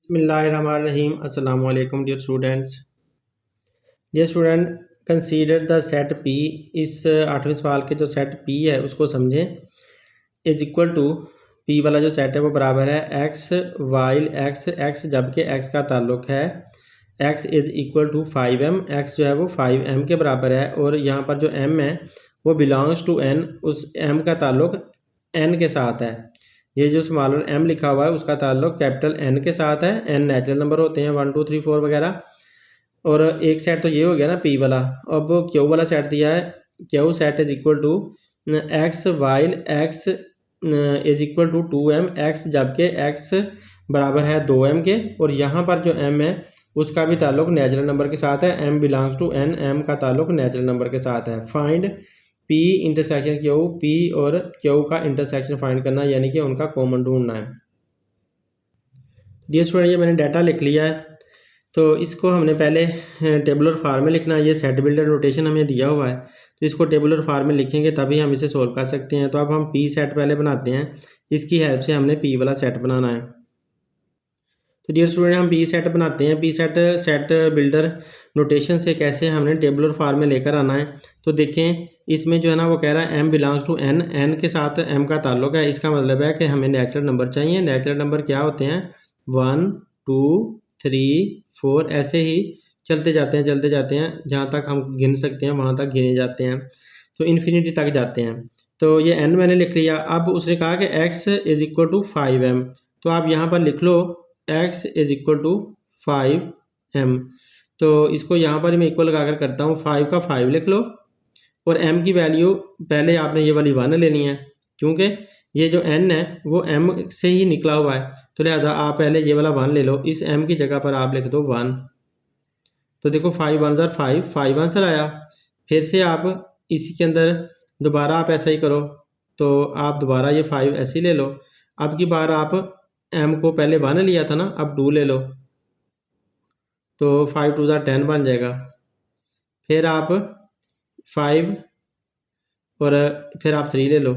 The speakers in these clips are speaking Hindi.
बिस्मिल्लाहिर्रहमानिर्रहीम अस्सलाम वालेकुम dear students. Dear student, consider the set P. इस 8वें सवाल के जो सेट पी है उसको समझें। इज इक्वल टू पी वाला जो सेट है वो बराबर है एक्स वाइल एक्स एक्स जबकि एक्स का ताल्लुक है X is equal to 5m। X जो है वो 5m के बराबर है और यहाँ पर जो m है वो बिलोंग्स टू n, उस m का ताल्लुक n के साथ है। ये जो स्मॉलर m लिखा हुआ है उसका ताल्लुक कैपिटल n के साथ है। n नेचुरल नंबर होते हैं 1 2 3 4 वगैरह। और एक सेट तो ये हो गया ना p वाला। अब q वाला सेट दिया है, q set is equal to X while X is equal to 2m X जबकि x बराबर है 2m के। और यहाँ पर जो m है उसका भी ताल्लुक नेचुरल नंबर के साथ है। m belongs to n, m का ताल्लुक नेचुरल नंबर के साथ है। Find p intersection q, p और q का इंटरसेक्शन फाइंड करना यानी कि उनका कॉमन ढूंढना है। डियर स्टूडेंट, ये मैंने डाटा लिख लिया है तो इसको हमने पहले टेबुलर फॉर्म में लिखना है। ये सेट बिल्डर नोटेशन हमें दिया हुआ है तो इसको टेबुलर फॉर्म में लिखेंगे तभी हम इसे सोल्व कर सकते हैं। तो अब हम p सेट पहले बनाते हैं, इसकी हेल्प से हमने p वाला सेट बनाना है। तो डियर स्टूडेंट, हम पी सेट बनाते हैं। P set set builder notation से कैसे हमने टेबुलर फॉर्म में लेकर आना है। तो देखें इसमें जो है ना वो कह रहा है m belongs to n, n के साथ m का ताल्लुक है। इसका मतलब है कि हमें नेचुरल नंबर चाहिए। नेचुरल नंबर क्या होते हैं 1 2 3 4, ऐसे ही चलते जाते हैं जहाँ तक हम गिन सकते हैं वहाँ तक गिने जाते हैं, तो इन्फिनिटी तक जाते हैं। तो ये n मैंने लिख लिया। अब उसने कहा कि x is equal to 5m, तो आप यहाँ पर लिख लो x is equal to 5m। तो इसको यहाँ पर मैं इक्वल लगा कर करता हूँ, 5 का 5 लिख लो और m की वैल्यू पहले आपने ये वाली 1 लेनी है क्योंकि ये जो n है वो m से ही निकला हुआ है। तो लिहाजा आप पहले ये वाला 1 ले लो, इस m की जगह पर आप लिख दो 1। तो देखो 5 1 ज़ार 5, 5 आंसर आया। फिर से आप इसी के अंदर दोबारा आप ऐसा ही करो, तो आप दोबारा ये 5 ऐसे ही ले लो। अब की बार आप m को पहले 1 लिया था ना, अब 2 ले लो तो 5 2 ज़ार 10 बन जाएगा। फिर आप 5 और फिर आप 3 ले लो,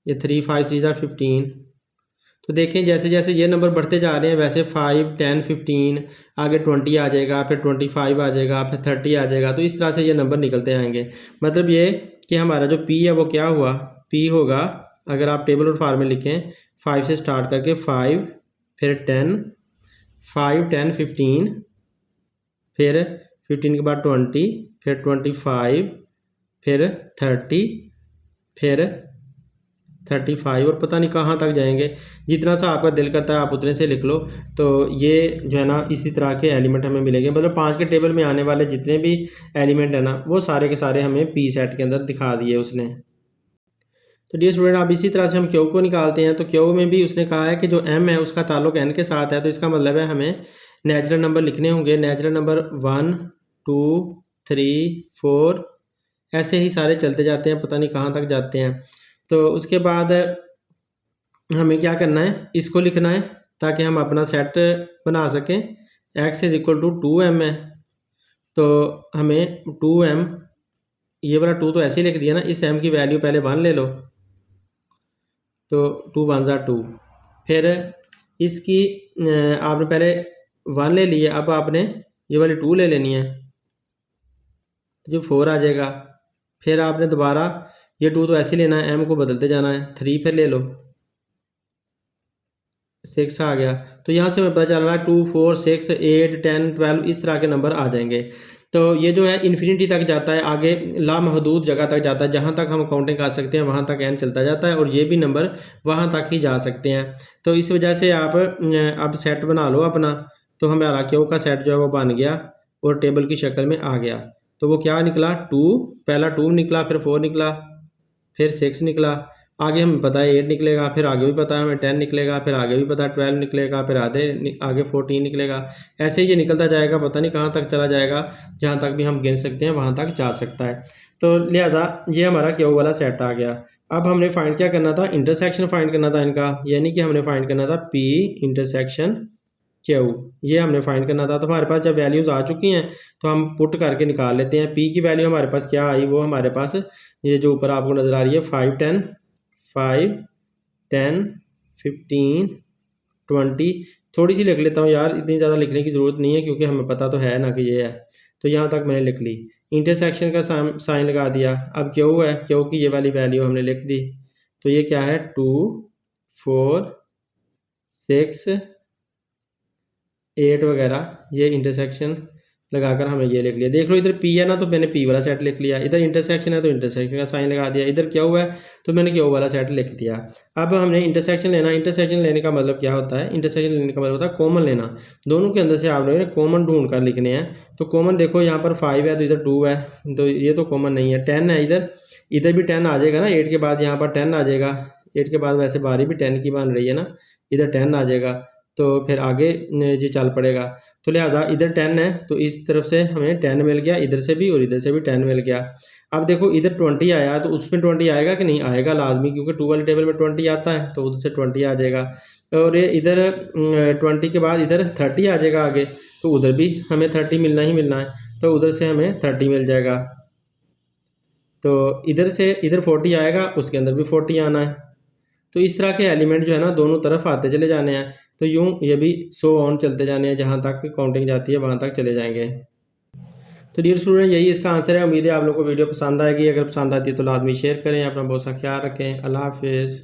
ये 3 5 3 ज़ार 15। तो देखें जैसे जैसे ये नंबर बढ़ते जा रहे हैं वैसे 5 10 15 आगे 20 आ जाएगा, फिर 25 आ जाएगा, फिर 30 आ जाएगा। तो इस तरह से ये नंबर निकलते आएंगे। मतलब ये कि हमारा जो p है वो क्या हुआ, p होगा अगर आप टेबल और फॉर्म में लिखें 5 से स्टार्ट करके 5 फिर 10 5 10 15 फिर 15 के बाद 20 फिर 25 फिर 30 फिर 35 और पता नहीं कहाँ तक जाएंगे। जितना सा आपका दिल करता है आप उतने से लिख लो। तो ये जो है ना इसी तरह के एलिमेंट हमें मिलेंगे। मतलब 5 के टेबल में आने वाले जितने भी एलिमेंट है ना वो सारे के सारे हमें पी सेट के अंदर दिखा दिए उसने। तो डियर स्टूडेंट, अब इसी तरह से हम क्यू को निकालते हैं। तो क्यू में भी उसने कहा है कि जो m है उसका ताल्लुक n के साथ है। तो इसका मतलब है हमें नेचुरल नंबर लिखने होंगे। नेचुरल नंबर 1 2 3 4 ऐसे ही सारे चलते जाते हैं, पता नहीं कहाँ तक जाते हैं। तो उसके बाद हमें क्या करना है, इसको लिखना है ताकि हम अपना सेट बना सकें। x is equal to 2m है तो हमें 2m, ये वाला 2 तो ऐसे ही लिख दिया ना, इस m की वैल्यू पहले 1 ले लो तो 2 1 ज़ार 2। फिर इसकी आपने पहले 1 ले लिए, अब आपने ये वाली 2 ले लेनी है जो 4 आ जाएगा। फिर आपने दोबारा ये 2 तो ऐसे ही लेना है, m को बदलते जाना है। 3 फिर ले लो, 6 आ गया। तो यहाँ से हमें पता चल रहा है 2 4 6 8 10 12 इस तरह के नंबर आ जाएंगे। तो ये जो है इन्फिनिटी तक जाता है, आगे लामहदूद जगह तक जाता है। जहाँ तक हम काउंटिंग कर सकते हैं वहाँ तक n चलता जाता है और ये भी नंबर वहाँ तक ही जा सकते हैं। तो इस वजह से आप अब सेट बना लो अपना। तो हमारा क्यू का सेट जो है वो बन गया और टेबल की शक्ल में आ गया। तो वो क्या निकला 2, पहला 2 निकला, फिर 4 निकला, फिर 6 निकला, आगे हमें पता है 8 निकलेगा, फिर आगे भी पता है हमें 10 निकलेगा, फिर आगे भी पता है 12 निकलेगा, फिर आगे 14 निकलेगा। ऐसे ही ये निकलता जाएगा, पता नहीं कहाँ तक चला जाएगा। जहाँ तक भी हम गिन सकते हैं वहाँ तक जा सकता है। तो लिहाजा ये हमारा क्यू वाला सेट आ गया। अब हमने फाइंड क्या करना था, इंटरसेक्शन फाइंड करना था इनका, यानी कि हमने फाइंड करना था p इंटरसेक्शन क्यू, ये हमने फाइंड करना था। तो हमारे पास जब वैल्यूज़ आ चुकी हैं तो हम पुट करके निकाल लेते हैं। p की वैल्यू हमारे पास क्या आई, वो हमारे पास ये जो ऊपर आपको नज़र आ रही है 5 10 5 10 15 20, थोड़ी सी लिख लेता हूँ यार, इतनी ज़्यादा लिखने की ज़रूरत नहीं है क्योंकि हमें पता तो है ना कि ये है। तो यहाँ तक मैंने लिख ली, इंटरसेक्शन का साइन लगा दिया। अब क्यू है, क्यू की ये वाली वैल्यू हमने लिख दी। तो ये क्या है 2 4 6 8 वगैरह, ये इंटरसेक्शन लगाकर हमने ये लिख लिया। देख लो इधर पी है ना, तो मैंने पी वाला सेट लिख लिया। इधर इंटरसेक्शन है तो इंटरसेक्शन का साइन लगा दिया। इधर क्यू है तो मैंने क्यू वाला सेट लिख दिया। अब हमने इंटरसेक्शन लेना। इंटरसेक्शन लेने का मतलब क्या होता है? इंटरसेक्शन लेने का मतलब होता है कॉमन लेना। दोनों के अंदर से आप लोगों ने कॉमन ढूंढ कर लिखने हैं। तो कॉमन देखो यहाँ पर 5 है तो इधर 2 है, तो ये तो कॉमन नहीं है। 10 है इधर, इधर भी 10 आ जाएगा ना, 8 के बाद यहाँ पर 10 आ जाएगा। 8 के बाद वैसे बारी भी 10 की बन रही है ना, इधर 10 आ जाएगा, तो फिर आगे जी चल पड़ेगा। तो लिहाजा इधर 10 है तो इस तरफ से हमें 10 मिल गया, इधर से भी और इधर से भी 10 मिल गया। अब देखो इधर 20 आया तो उसमें 20 आएगा कि नहीं आएगा? लाजमी, क्योंकि 2 वाले टेबल में 20 आता है तो उधर से 20 आ जाएगा। और ये इधर 20 के बाद इधर 30 आ जाएगा आगे, तो उधर भी हमें 30 मिलना ही मिलना है, तो उधर से हमें 30 मिल जाएगा। तो इधर से इधर 40 आएगा, उसके अंदर भी 40 आना है। तो इस तरह के एलिमेंट जो है ना दोनों तरफ आते चले जाने हैं। तो यूँ ये भी सो ऑन चलते जाने हैं, जहाँ तक काउंटिंग जाती है वहाँ तक चले जाएंगे। तो डियर स्टूडेंट यही इसका आंसर है। उम्मीद है आप लोगों को वीडियो पसंद आएगी। अगर पसंद आती है तो लाजमी शेयर करें। अपना बहुत सा ख्याल रखें। अल्लाह हाफिज़।